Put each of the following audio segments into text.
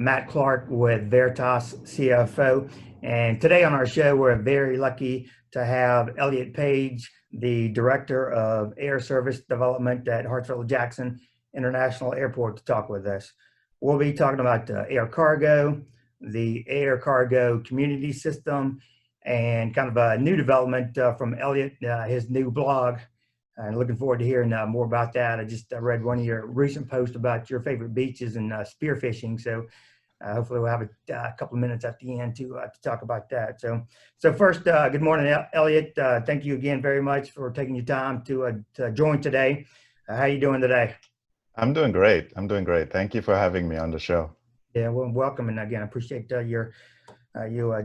Matt Clark with Veritas CFO. And today on our show, we're very lucky to have Elliott Paige, the Director of Air Service Development at Hartsfield-Jackson International Airport, to talk with us. We'll be talking about air cargo, the air cargo community system, and kind of a new development from Elliott, his new blog. And looking forward to hearing more about that. I just read one of your recent posts about your favorite beaches and spearfishing. So hopefully we'll have a couple of minutes at the end to talk about that. So first, good morning, Elliott. Thank you again very much for taking your time to join today. How are you doing today? I'm doing great. I'm doing great. Thank you for having me on the show. Yeah, well, welcome. And again, I appreciate you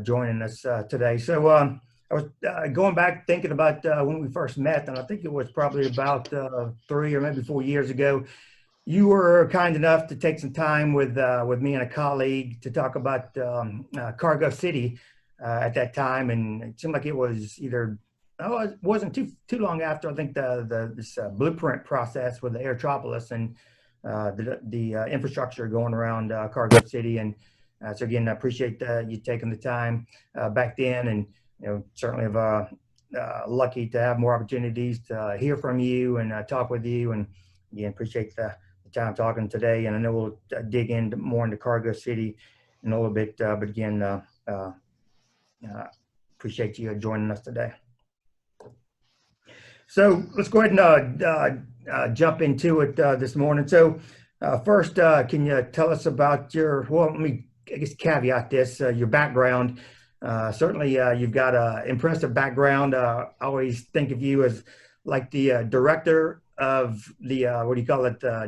joining us today. So I was going back thinking about when we first met, and I think it was probably about 3 or maybe 4 years ago. You were kind enough to take some time with me and a colleague to talk about Cargo City at that time, and it seemed like it was either it wasn't too long after I think this blueprint process with the Airtropolis and the infrastructure going around Cargo City, and so again, I appreciate you taking the time back then, and certainly have lucky to have more opportunities to hear from you and talk with you, and again, appreciate the time talking today. And I know we'll dig into more into Cargo City in a little bit, but again, appreciate you joining us today. So let's go ahead and jump into it this morning. So first, can you tell us about let me, I guess, caveat this, your background. Certainly, you've got an impressive background. I always think of you as like the director of the,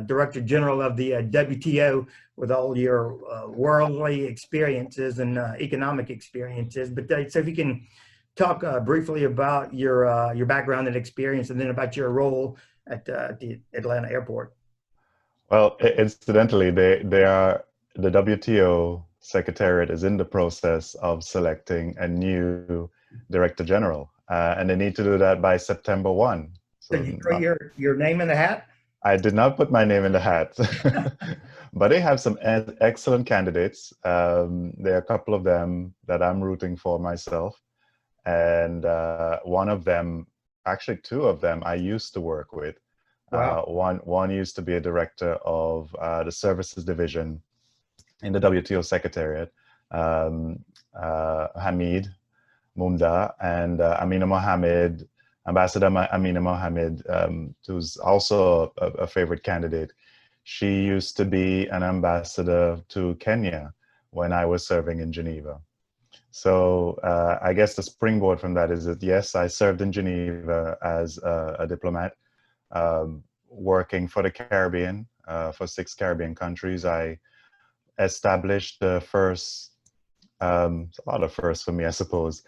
Director General of the WTO, with all your worldly experiences and economic experiences. But so if you can talk briefly about your background and experience, and then about your role at the Atlanta airport. Well, incidentally, the WTO Secretariat is in the process of selecting a new Director General, and they need to do that by September 1. So you put your name in the hat? I did not put my name in the hat, but they have some excellent candidates. There are a couple of them that I'm rooting for myself, and one of them, actually two of them, I used to work with. Wow. One used to be a director of the services division in the WTO Secretariat, Hamid Mumda, and Amina Mohammed, Ambassador Amina Mohammed, who's also a favorite candidate. She used to be an ambassador to Kenya when I was serving in Geneva. So I guess the springboard from that is that, yes, I served in Geneva as a diplomat, working for the Caribbean, for 6 Caribbean countries. I established the first, a lot of firsts for me, I suppose,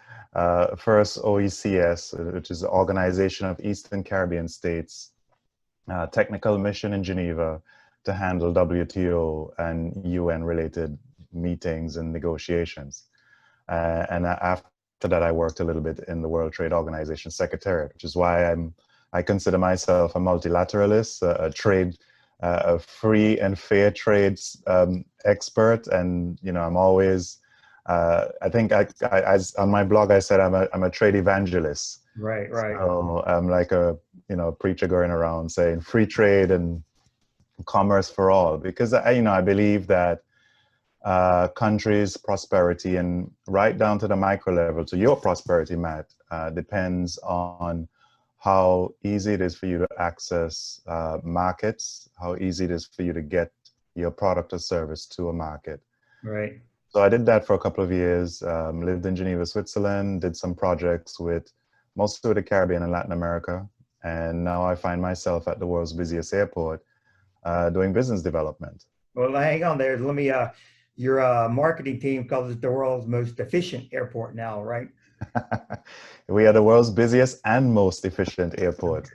first OECS, which is the Organization of Eastern Caribbean States, technical mission in Geneva to handle WTO and UN related meetings and negotiations. And after that, I worked a little bit in the World Trade Organization Secretariat, which is why I consider myself a multilateralist, a free and fair trades expert. And I'm always, I think as on my blog I said I'm a trade evangelist. Right. So I'm like a preacher going around saying free trade and commerce for all, because I believe that countries' prosperity, and right down to the micro level, to your prosperity, Matt, depends on how easy it is for you to access markets, how easy it is for you to get your product or service to a market. Right. So I did that for a couple of years, lived in Geneva, Switzerland, did some projects mostly with the Caribbean and Latin America. And now I find myself at the world's busiest airport doing business development. Well, hang on there. Let me, your marketing team calls it the world's most efficient airport now, right? We are the world's busiest and most efficient airport.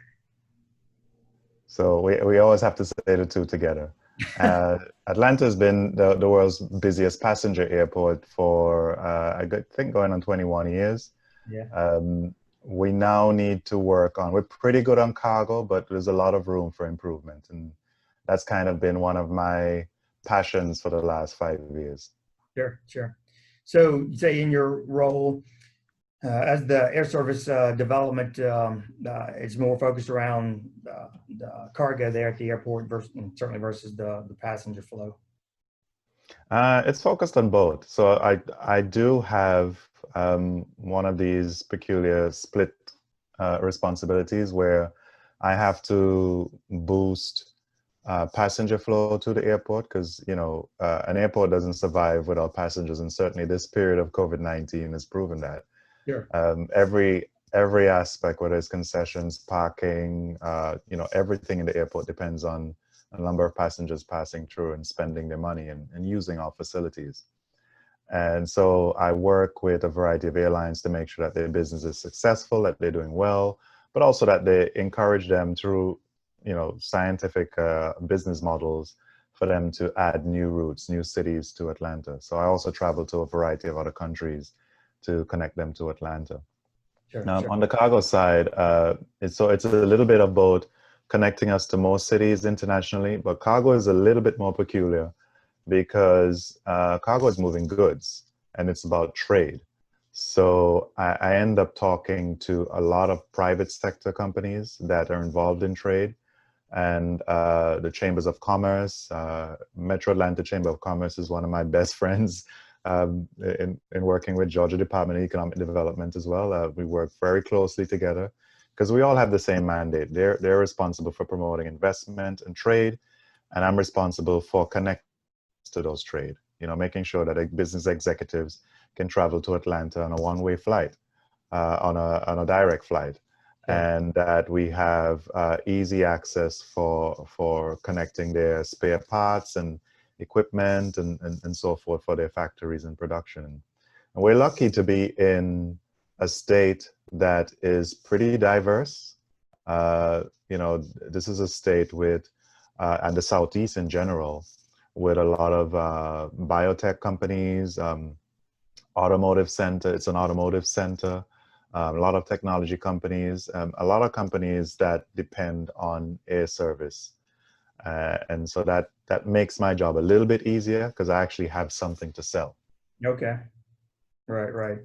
So we always have to say the two together. Atlanta has been the world's busiest passenger airport for, I think, going on 21 years. Yeah. We now need to work on, we're pretty good on cargo, but there's a lot of room for improvement. And that's kind of been one of my passions for the last 5 years. Sure, sure. So say in your role as the air service development, it's more focused around the cargo there at the airport versus, and certainly versus the passenger flow. It's focused on both. So I do have one of these peculiar split responsibilities where I have to boost passenger flow to the airport, because an airport doesn't survive without passengers, and certainly this period of COVID-19 has proven that. Sure. Every aspect, whether it's concessions, parking, everything in the airport depends on a number of passengers passing through and spending their money and using our facilities. And so I work with a variety of airlines to make sure that their business is successful, that they're doing well, but also that they encourage them through scientific business models for them to add new routes, new cities to Atlanta. So I also travel to a variety of other countries to connect them to Atlanta. Sure, Now, sure. on the cargo side, it's a little bit of both, connecting us to most cities internationally, but cargo is a little bit more peculiar because cargo is moving goods and it's about trade. So I end up talking to a lot of private sector companies that are involved in trade, and the chambers of commerce. Metro Atlanta Chamber of Commerce is one of my best friends in working with Georgia Department of Economic Development as well. We work very closely together because we all have the same mandate. They're responsible for promoting investment and trade, and I'm responsible for connecting to those trade, making sure that business executives can travel to Atlanta on a one-way flight, on a direct flight. Yeah. And that we have easy access for connecting their spare parts and equipment and so forth for their factories and production. And we're lucky to be in a state that is pretty diverse. This is a state with, and the Southeast in general, with a lot of biotech companies, automotive center. It's an automotive center. A lot of technology companies, a lot of companies that depend on air service. And so that makes my job a little bit easier because I actually have something to sell. Okay. Right.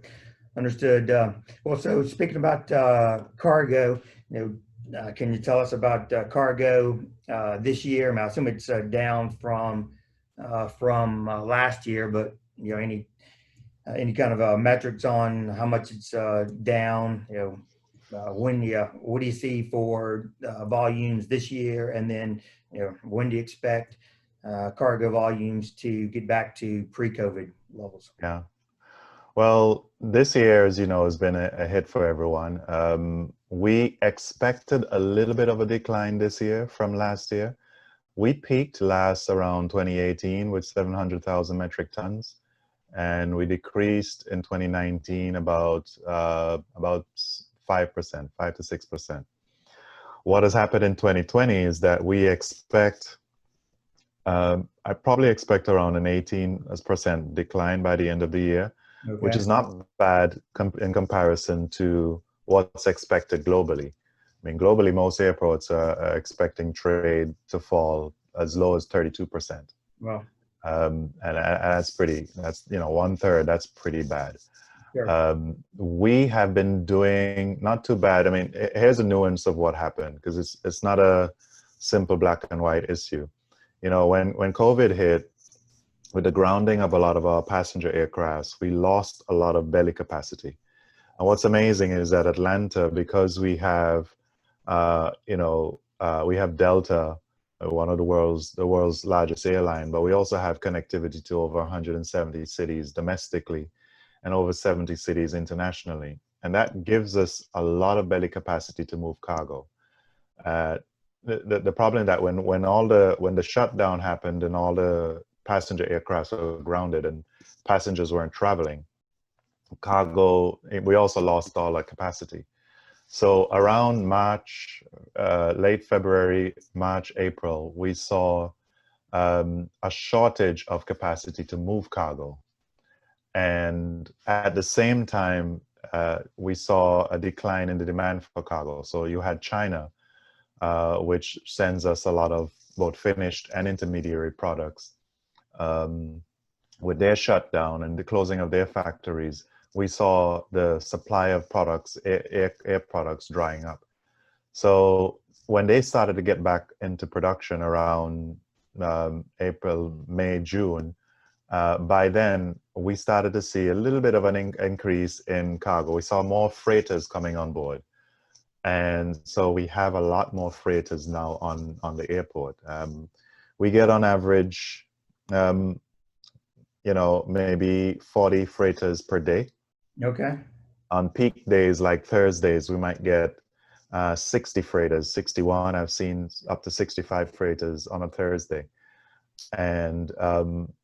Understood. Well, so speaking about cargo, can you tell us about cargo this year? I assume it's down from last year, but any kind of metrics on how much it's down? What do you see for volumes this year, and then when do you expect cargo volumes to get back to pre-COVID levels? Yeah. Well, this year, as you know, has been a hit for everyone. We expected a little bit of a decline this year from last year. We peaked around 2018 with 700,000 metric tons, and we decreased in 2019 about 5%, 5 to 6%. What has happened in 2020 is that we expect, I probably expect around an 18% decline by the end of the year. Okay. Which is not bad in comparison to what's expected globally. I mean, globally, most airports are expecting trade to fall as low as 32%. Wow. And that's 1/3, that's pretty bad. Sure. We have been doing not too bad. I mean, here's a nuance of what happened, because it's not a simple black and white issue. When COVID hit, with the grounding of a lot of our passenger aircrafts, we lost a lot of belly capacity. And what's amazing is that Atlanta, because we have, we have Delta, one of the world's largest airline, but we also have connectivity to over 170 cities domestically and over 70 cities internationally. And that gives us a lot of belly capacity to move cargo. The problem that when the shutdown happened and all the passenger aircraft were grounded and passengers weren't traveling, cargo, we also lost all our capacity. So around March, late February, March, April, we saw a shortage of capacity to move cargo. And at the same time, we saw a decline in the demand for cargo. So you had China, which sends us a lot of both finished and intermediary products. with their shutdown and the closing of their factories, we saw the supply of products, air products, drying up. So when they started to get back into production around April, May, June, by then we started to see a little bit of an increase in cargo. We saw more freighters coming on board. And so we have a lot more freighters now on the airport. We get on average, maybe 40 freighters per day. Okay. On peak days like Thursdays, we might get 60 freighters, 61. I've seen up to 65 freighters on a Thursday. And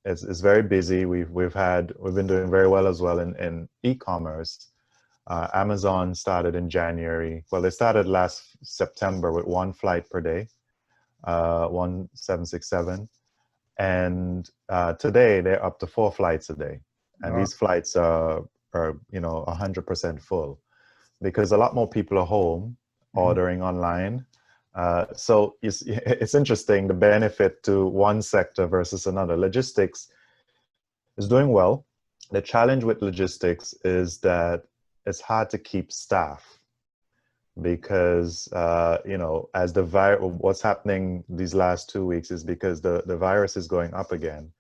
it's very busy. We've been doing very well as well in e-commerce. Amazon started in January. Well, they started last September with 1 flight per day, 1767. And today they're up to 4 flights a day. And these flights are 100% full because a lot more people are home ordering online. So it's interesting, the benefit to one sector versus another. Logistics is doing well. The challenge with logistics is that it's hard to keep staff because, as what's happening these last 2 weeks is because the virus is going up again.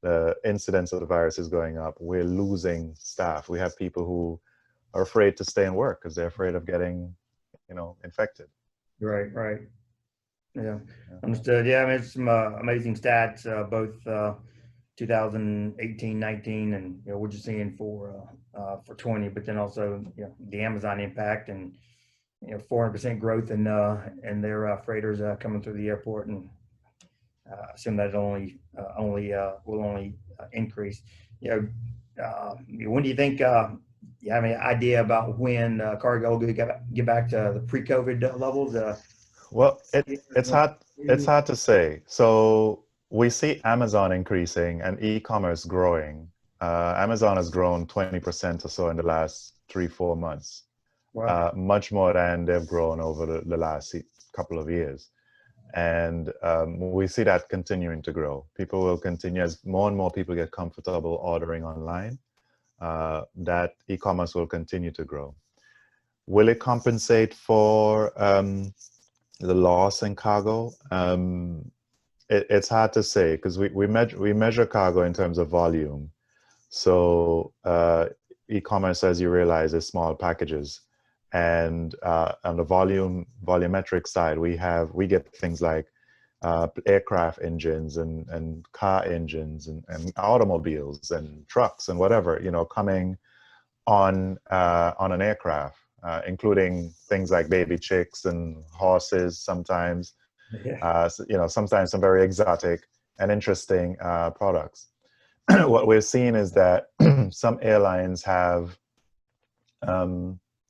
The incidence of the virus is going up. We're losing staff. We have people who are afraid to stay and work because they're afraid of getting, infected. Right. Yeah. Understood. Yeah, I mean, it's some amazing stats, both 2018, 19, and what you're seeing for 20, but then also the Amazon impact and 400% growth in their freighters coming through the airport, and assume that it will only increase. When do you think? You have any idea about when cargo will get back to the pre-COVID levels? Well, it's hard to say. So we see Amazon increasing and e-commerce growing. Amazon has grown 20% or so in the last 3-4 months. Wow. Much more than they've grown over the last couple of years. And we see that continuing to grow. People will continue, as more and more people get comfortable ordering online, that e-commerce will continue to grow. Will it compensate for the loss in cargo? It's hard to say because we measure cargo in terms of volume. So e-commerce, as you realize, is small packages. And on the volumetric side, we get things like aircraft engines and car engines and automobiles and trucks and whatever, coming on an aircraft, including things like baby chicks and horses sometimes, sometimes some very exotic and interesting products. What we're seeing is that some airlines have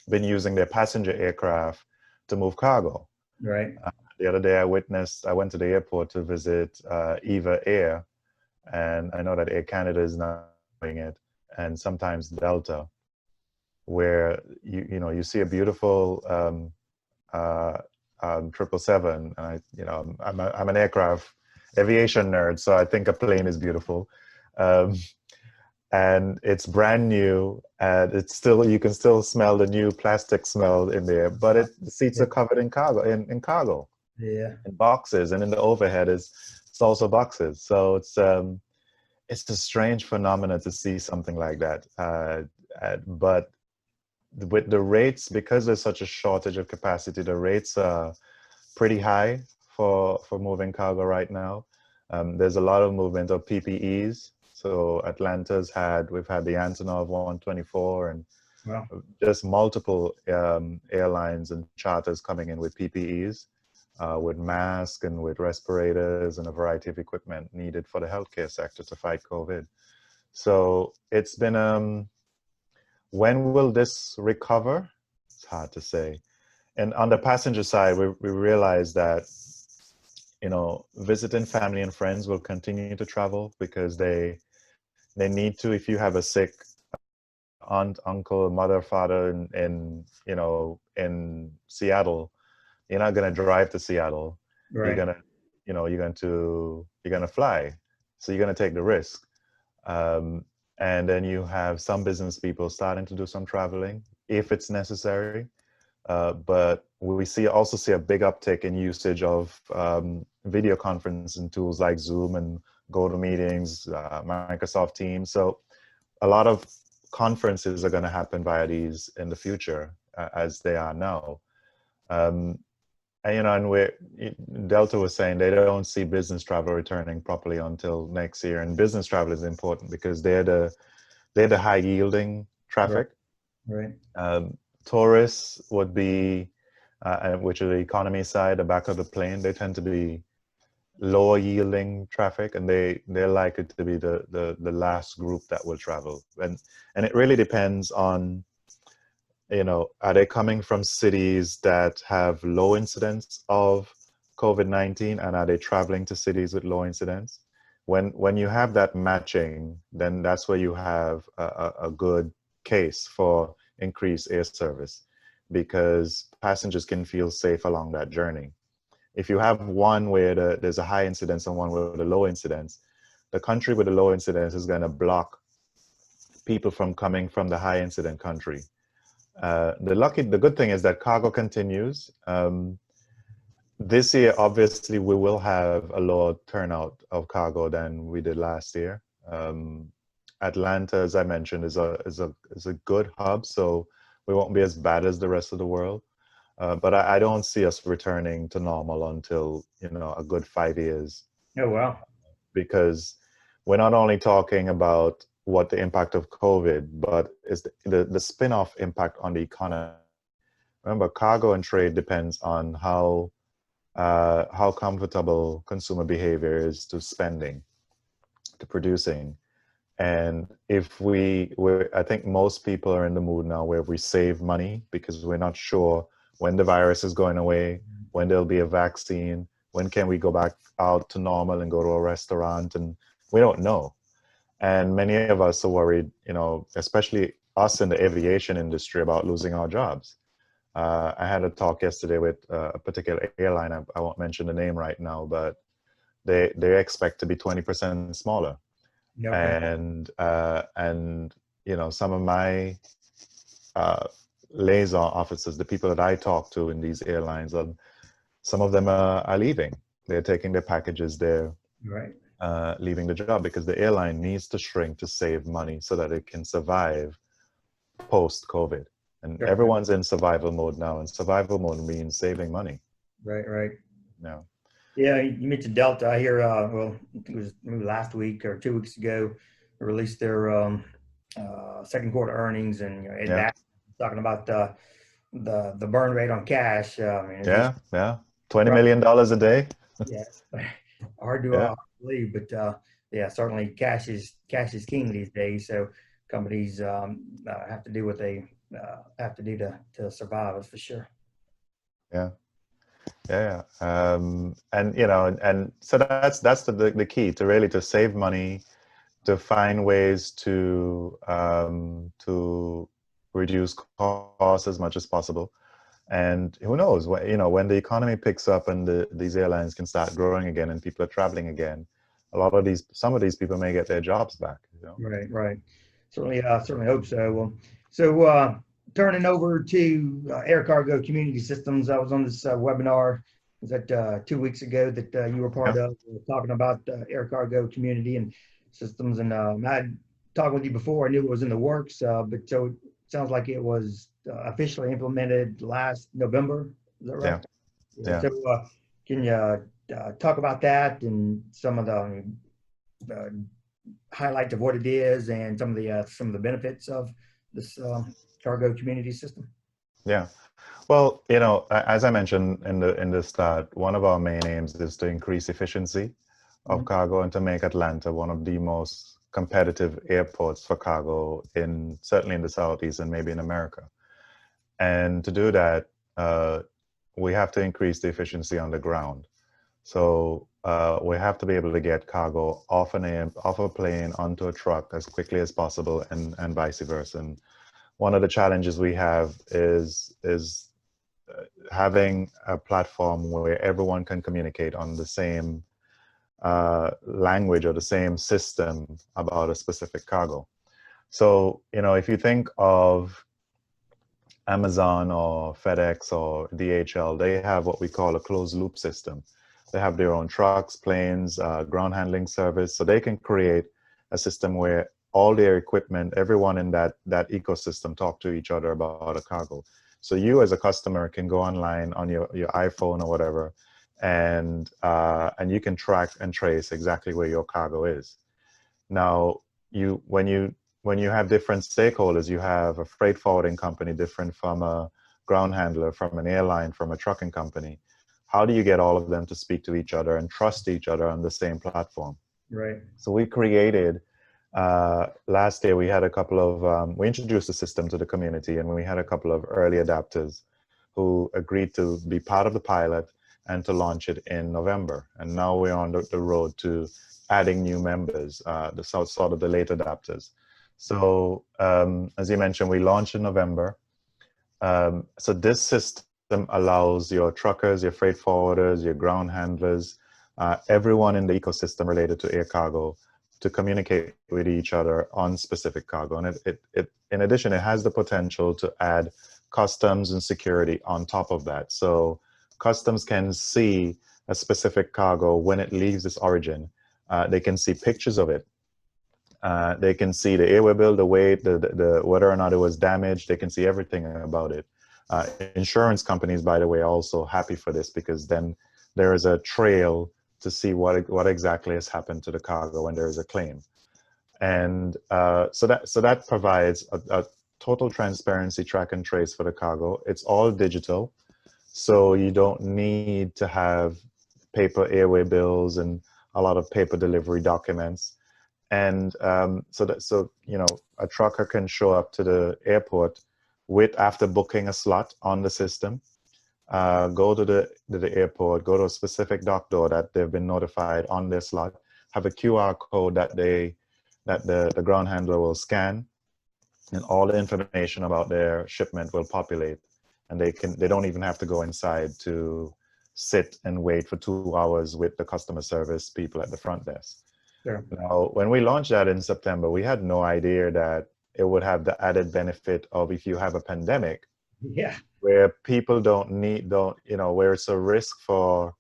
been using their passenger aircraft to move cargo. Right. The other day I went to the airport to visit Eva Air, and I know that Air Canada is not doing it, and sometimes Delta, where you see a beautiful 777. I'm an aviation nerd, so I think a plane is beautiful. And it's brand new, and you can still smell the new plastic smell in there, but the seats are covered in cargo, in cargo, in boxes, and in the overhead it's also boxes. So it's a strange phenomenon to see something like that. But with the rates, because there's such a shortage of capacity, the rates are pretty high for moving cargo right now. There's a lot of movement of PPEs. So Atlanta's we've had the Antonov 124 and just multiple airlines and charters coming in with PPEs, with masks and with respirators and a variety of equipment needed for the healthcare sector to fight COVID. So it's been, when will this recover? It's hard to say. And on the passenger side, we realize that, visiting family and friends will continue to travel because they need to. If you have a sick aunt, uncle, mother, father in Seattle, you're not going to drive to Seattle. Right. You're going to fly. So you're going to take the risk. And then you have some business people starting to do some traveling if it's necessary. But we also see a big uptick in usage of video conferencing tools like Zoom and GoToMeetings, Microsoft Teams. So a lot of conferences are going to happen via these in the future, as they are now. And Delta was saying they don't see business travel returning properly until next year. And business travel is important because they're the high yielding traffic. Right. Tourists would be, which is the economy side, the back of the plane. They tend to be lower yielding traffic, and they're likely to be the last group that will travel. And it really depends on, are they coming from cities that have low incidence of COVID-19, and are they traveling to cities with low incidence? When you have that matching, then that's where you have a good case for increased air service, because passengers can feel safe along that journey. If you have one where there's a high incidence and one with a low incidence, the country with the low incidence is going to block people from coming from the high incident country. The good thing is that cargo continues. This year, obviously, we will have a lower turnout of cargo than we did last year. Atlanta, as I mentioned, is a good hub, so we won't be as bad as the rest of the world. But I don't see us returning to normal until a good 5 years. Oh wow! Because we're not only talking about what the impact of COVID, but it's the spin-off impact on the economy. Remember, cargo and trade depends on how comfortable consumer behavior is to spending, to producing. And if I think most people are in the mood now where we save money because we're not sure when the virus is going away, when there'll be a vaccine, when can we go back out to normal and go to a restaurant, and we don't know. And many of us are worried, especially us in the aviation industry, about losing our jobs. I had a talk yesterday with a particular airline. I won't mention the name right now, but they expect to be 20% smaller. Okay. And some of my liaison officers, the people that I talk to in these airlines, some of them are leaving. They're taking their packages. They're right. Leaving the job because the airline needs to shrink to save money so that it can survive post-COVID. And Sure. Everyone's in survival mode now, and survival mode means saving money. Right. Yeah. Yeah, you mentioned Delta. I hear, I think it was maybe last week or 2 weeks ago, they released their second quarter earnings, and that talking about the burn rate on cash. $20 million a day. Yeah, hard to believe, but certainly cash is king these days. So companies have to do what they have to do to survive. That's for sure. Yeah. And so that's the key, to save money, to find ways to reduce costs as much as possible. And who knows, when the economy picks up and these airlines can start growing again and people are traveling again, some of these people may get their jobs back. Right. Certainly hope so. Well, so turning over to air cargo community systems, I was on this webinar. Was that 2 weeks ago that you were part of, talking about air cargo community and systems? And I had talked with you before. I knew it was in the works, but so it sounds like it was officially implemented last November. Is that right? Yeah. So can you talk about that and some of the highlights of what it is and some of the benefits of this cargo community system? Yeah. Well, as I mentioned in the start, one of our main aims is to increase efficiency of cargo and to make Atlanta one of the most competitive airports for cargo certainly in the Southeast and maybe in America. And to do that, we have to increase the efficiency on the ground. So we have to be able to get cargo off a plane onto a truck as quickly as possible, and vice versa. And one of the challenges we have is having a platform where everyone can communicate on the same language or the same system about a specific cargo. So, you know, if you think of Amazon or FedEx or DHL, they have what we call a closed loop system. They have their own trucks, planes, ground handling service, so they can create a system where all their equipment, everyone in that ecosystem talk to each other about a cargo. So you as a customer can go online on your iPhone or whatever, and you can track and trace exactly where your cargo is. Now, when you have different stakeholders, you have a freight forwarding company different from a ground handler, from an airline, from a trucking company. How do you get all of them to speak to each other and trust each other on the same platform? Right. So we created, last year we had a couple of, we introduced the system to the community, and we had a couple of early adapters who agreed to be part of the pilot and to launch it in November. And now we're on the road to adding new members, the sort of the late adapters. So as you mentioned, we launched in November. So this system allows your truckers, your freight forwarders, your ground handlers, everyone in the ecosystem related to air cargo to communicate with each other on specific cargo. And it in addition, it has the potential to add customs and security on top of that. So customs can see a specific cargo when it leaves its origin. They can see pictures of it. They can see the airway bill, the weight, the whether or not it was damaged. They can see everything about it. Insurance companies, by the way, are also happy for this, because then there is a trail to see what exactly has happened to the cargo when there is a claim. And so that provides a total transparency, track and trace for the cargo. It's all digital, so you don't need to have paper airway bills and a lot of paper delivery documents. And so you know, a trucker can show up to the airport after booking a slot on the system, go to the airport, go to a specific dock door that they've been notified on their slot, have a QR code that the ground handler will scan, and all the information about their shipment will populate, and they don't even have to go inside to sit and wait for 2 hours with the customer service people at the front desk. Sure. Now, when we launched that in September, we had no idea that it would have the added benefit of, if you have a pandemic, Yeah. where people where it's a risk for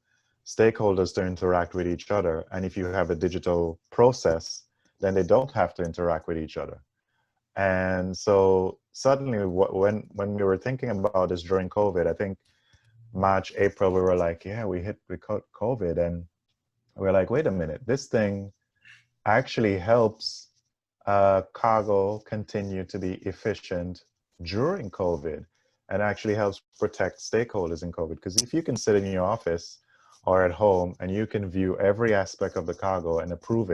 stakeholders to interact with each other. And if you have a digital process, then they don't have to interact with each other. And so suddenly when we were thinking about this during COVID, I think March, April, we were like, yeah, we caught COVID, and we're like, wait a minute, this thing actually helps cargo continue to be efficient during COVID, and actually helps protect stakeholders in COVID. Because if you can sit in your office or at home and you can view every aspect of the cargo and approve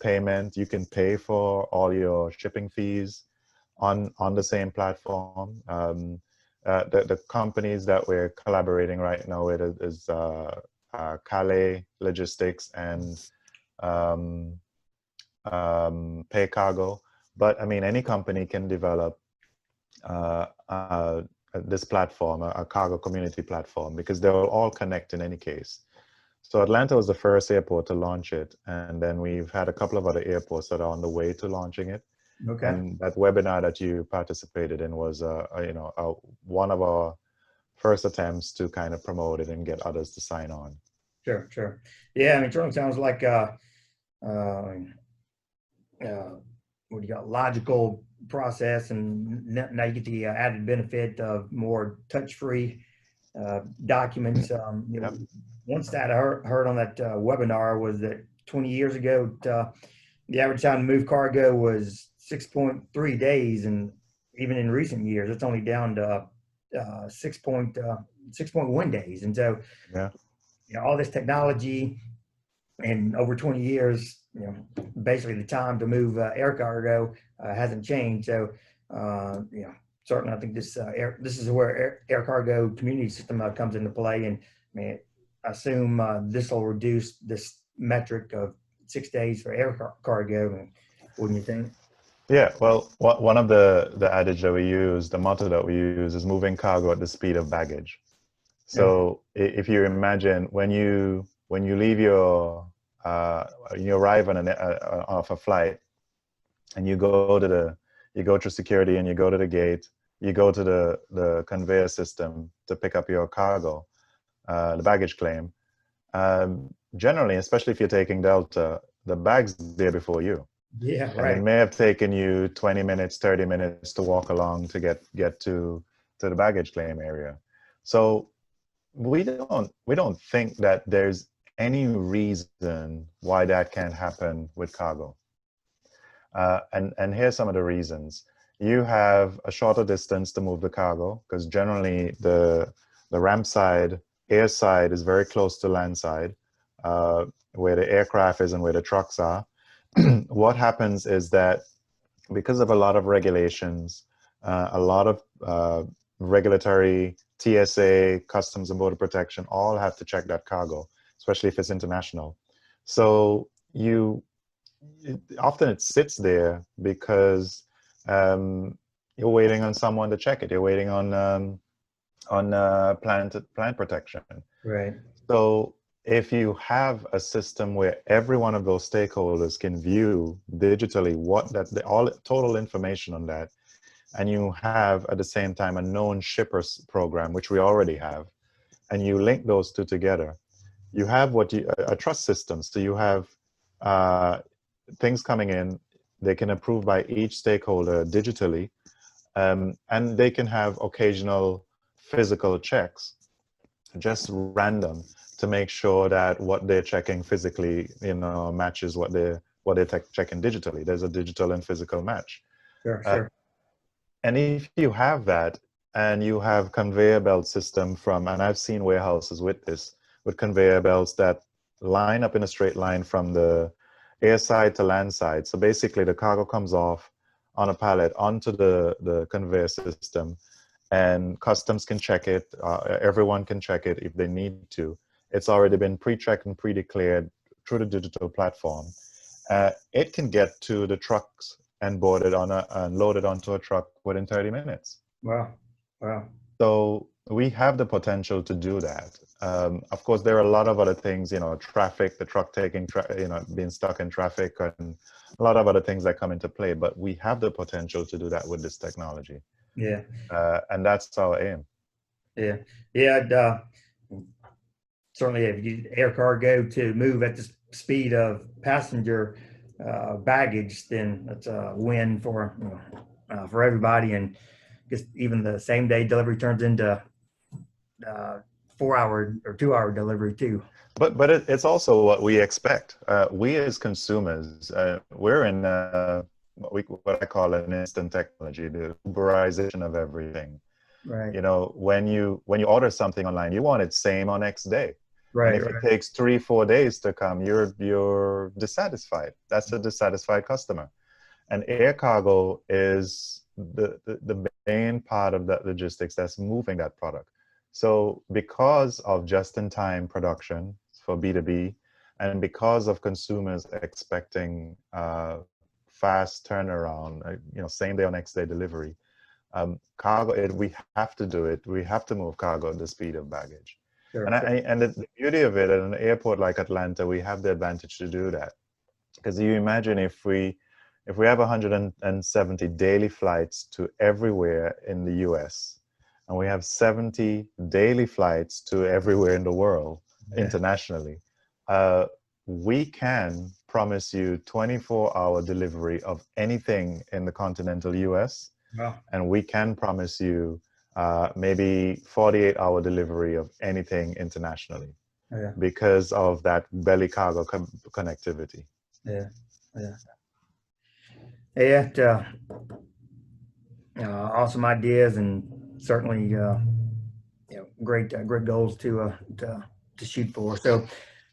payment, you can pay for all your shipping fees on the same platform. The companies that we're collaborating right now with is Calais Logistics and Pay Cargo. But I mean, any company can develop this platform, a cargo community platform, because they will all connect in any case. So Atlanta was the first airport to launch it, and then we've had a couple of other airports that are on the way to launching it. Okay. And that webinar that you participated in was, one of our first attempts to kind of promote it and get others to sign on. Sure, sure. Yeah, I mean, it certainly sounds like what do you got? Logical process, and now you get the added benefit of more touch-free documents. Yep. One stat I heard on that webinar was that 20 years ago, the average time to move cargo was 6.3 days, and even in recent years, it's only down to 6.1 days. And so, yeah, all this technology, and over 20 years, basically the time to move air cargo hasn't changed. So, certainly, I think this is where air cargo community system comes into play. And I mean, I assume this will reduce this metric of 6 days for air cargo. Wouldn't you think? Yeah, well, one of the adage that we use, the motto that we use, is moving cargo at the speed of baggage. So if you imagine when you leave your you arrive on off a flight, and you go through security, and you go to the gate, you go to the conveyor system to pick up your cargo, the baggage claim. Generally, especially if you're taking Delta, the bag's there before you. Yeah, And it right. may have taken you 20 minutes, 30 minutes to walk along to get to the baggage claim area. So we don't think that there's any reason why that can't happen with cargo. And here's some of the reasons. You have a shorter distance to move the cargo, because generally the ramp side, air side, is very close to land side, where the aircraft is and where the trucks are. What happens is that because of a lot of regulations, a lot of regulatory, TSA, Customs and Border Protection, all have to check that cargo, especially if it's international. So often it sits there because you're waiting on someone to check it. You're waiting on plant protection. Right. So if you have a system where every one of those stakeholders can view digitally all total information on that, and you have at the same time a known shippers program, which we already have, and you link those two together, you have a trust system. So you have things coming in, they can approve by each stakeholder digitally, and they can have occasional physical checks, just random, to make sure that what they're checking physically, matches what they're checking digitally. There's a digital and physical match. Sure, sure. And if you have that, and you have conveyor belt system and I've seen warehouses with conveyor belts that line up in a straight line from the air side to land side. So basically the cargo comes off on a pallet onto the conveyor system, and customs can check it. Everyone can check it if they need to. It's already been pre-checked and pre-declared through the digital platform. It can get to the trucks and boarded and loaded onto a truck within 30 minutes. Wow. Wow. So we have the potential to do that. Of course, there are a lot of other things, traffic, the truck being stuck in traffic, and a lot of other things that come into play. But we have the potential to do that with this technology. Yeah. And that's our aim. Yeah. Yeah. Certainly, if you air cargo to move at the speed of passenger baggage, then that's a win for everybody. And just even the same day delivery turns into 4-hour or 2-hour delivery too. But it's also what we expect. We as consumers, we're in what I call an instant technology, the Uberization of everything. Right. When you order something online, you want it same or next day. Right. And if it takes 3-4 days to come, you're dissatisfied. That's a dissatisfied customer. And air cargo is the main part of that logistics that's moving that product. So because of just-in-time production for B2B, and because of consumers expecting fast turnaround, same day or next day delivery, cargo, we have to do it. We have to move cargo at the speed of baggage. Sure, And the beauty of it, at an airport like Atlanta, we have the advantage to do that. Because you imagine if we have 170 daily flights to everywhere in the US, and we have 70 daily flights to everywhere in the world, internationally, we can promise you 24-hour delivery of anything in the continental US. Wow. And we can promise you maybe 48-hour delivery of anything internationally, because of that belly cargo connectivity. Awesome ideas, and certainly great goals to shoot for. So,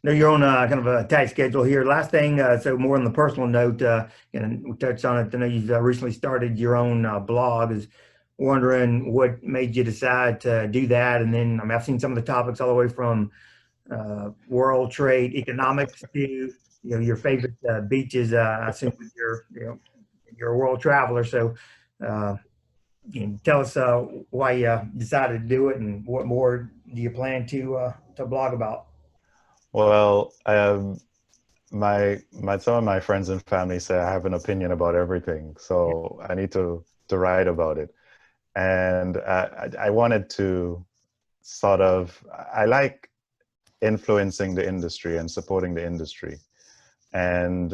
you're on kind of a tight schedule here. Last thing, so more on the personal note, and we touched on it. I know you've recently started your own blog. Is wondering what made you decide to do that, and then I've seen some of the topics all the way from world trade economics to your favorite beaches. I assume you're a world traveler, so tell us why you decided to do it, and what more do you plan to blog about? Well, some of my friends and family say I have an opinion about everything, so I need to write about it. And I wanted to sort of, I like influencing the industry and supporting the industry. And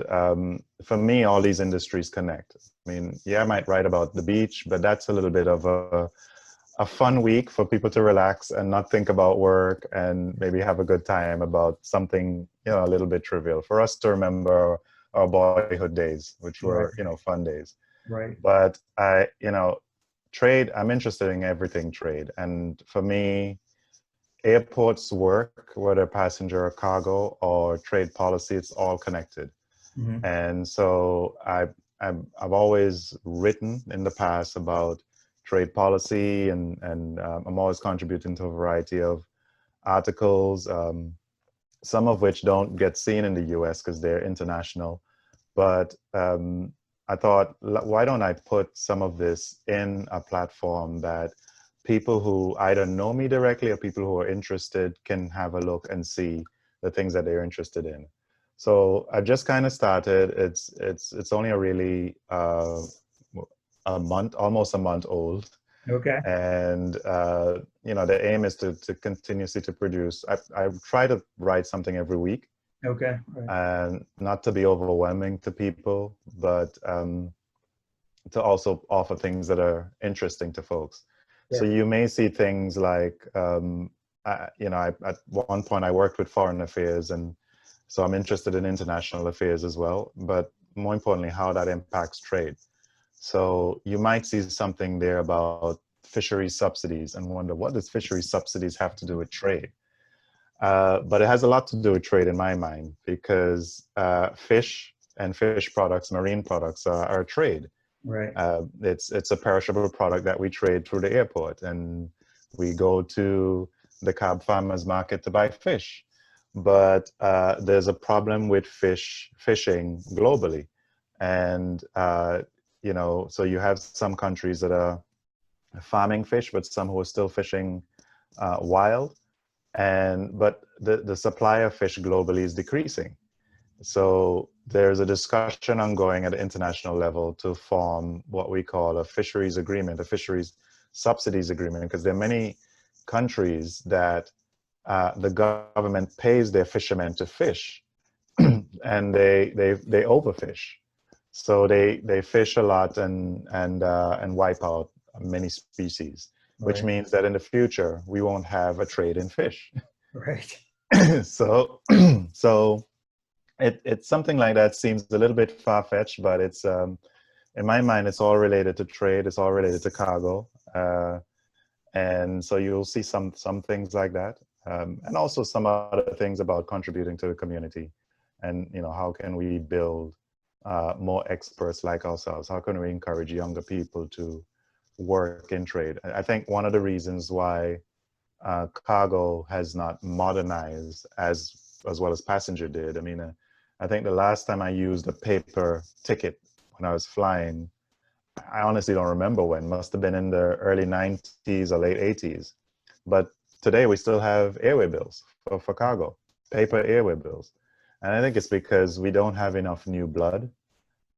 for me, all these industries connect. I mean, yeah, I might write about the beach, but that's a little bit of a fun week for people to relax and not think about work and maybe have a good time about something, a little bit trivial for us to remember our boyhood days, which Right. were, fun days. Right. But trade, I'm interested in everything trade. And for me, airports work, whether passenger or cargo or trade policy, it's all connected. Mm-hmm. And so I've always written in the past about trade policy, and I'm always contributing to a variety of articles, some of which don't get seen in the US because they're international. But I thought, why don't I put some of this in a platform that people who either know me directly or people who are interested can have a look and see the things that they're interested in. So I just kind of started. It's only a really a month, almost a month old, Okay. and the aim is to continuously to produce. I try to write something every week, Okay. Right. and not to be overwhelming to people, but to also offer things that are interesting to folks. So Sure. you may see things like, at one point I worked with foreign affairs, and so I'm interested in international affairs as well, but more importantly, how that impacts trade. So you might see something there about fisheries subsidies and wonder, what does fisheries subsidies have to do with trade? But it has a lot to do with trade in my mind, because fish and fish products, marine products are a trade. Right. It's a perishable product that we trade through the airport, and we go to the Cab Farmers Market to buy fish. But there's a problem with fishing globally. And, so you have some countries that are farming fish, but some who are still fishing wild. But the supply of fish globally is decreasing. So there's a discussion ongoing at the international level to form what we call a fisheries agreement, a fisheries subsidies agreement, because there are many countries that the government pays their fishermen to fish, and they overfish. So they fish a lot and wipe out many species, which Right. means that in the future we won't have a trade in fish. Right. So so it's something like that seems a little bit far-fetched, but it's in my mind it's all related to trade, it's all related to cargo, and so you'll see some things like that, and also some other things about contributing to the community, and how can we build more experts like ourselves? How can we encourage younger people to work in trade? I think one of the reasons why cargo has not modernized as well as passenger did. I mean, I think the last time I used a paper ticket when I was flying, I honestly don't remember when. Must have been in the early 90s or late 80s. But today we still have airway bills for cargo, paper airway bills. And I think it's because we don't have enough new blood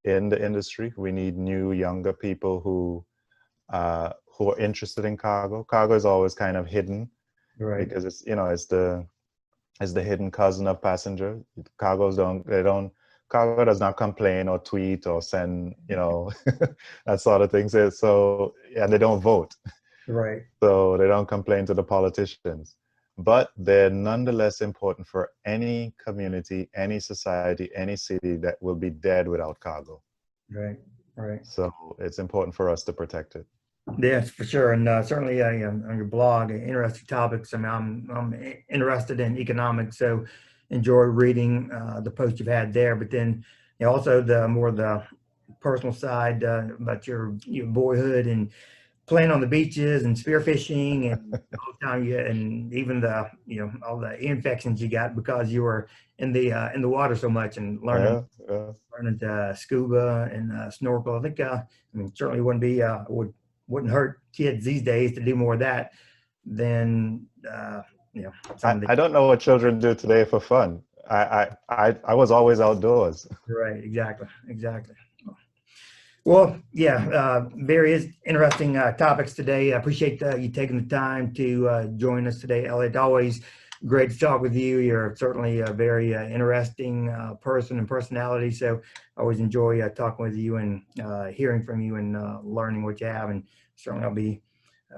in the industry. We need new, younger people who are interested in cargo. Cargo is always kind of hidden, Right. because it's the hidden cousin of passenger. Cargo does not complain or tweet or send that sort of thing. So and they don't vote, Right. so they don't complain to the politicians. But they're nonetheless important for any community, any society, any city that will be dead without cargo. Right. Right. So it's important for us to protect it. Yes, for sure, and certainly on your blog, interesting topics. I mean, I'm interested in economics, so enjoy reading the posts you've had there. But then also the personal side about your boyhood and playing on the beaches and spearfishing and all the time and even the all the infections you got because you were in the water so much and learning Yeah. learning to scuba and snorkel. I think I mean certainly wouldn't hurt kids these days to do more of that than some of the I don't know what children do today for fun. I was always outdoors. Right, exactly, exactly. Well, yeah, very interesting topics today. I appreciate you taking the time to join us today, Elliott. Always great to talk with you. You're certainly a very interesting person and personality. So I always enjoy talking with you and hearing from you and learning what you have. And certainly I'll be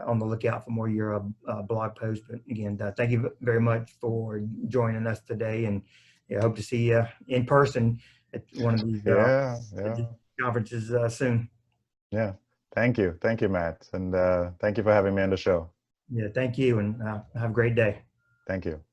on the lookout for more of your blog posts. But again, thank you very much for joining us today. And I hope to see you in person at one of these Yeah, conferences soon. yeah. Thank you, Matt, and thank you for having me on the show. Yeah, thank you, and have a great day. Thank you.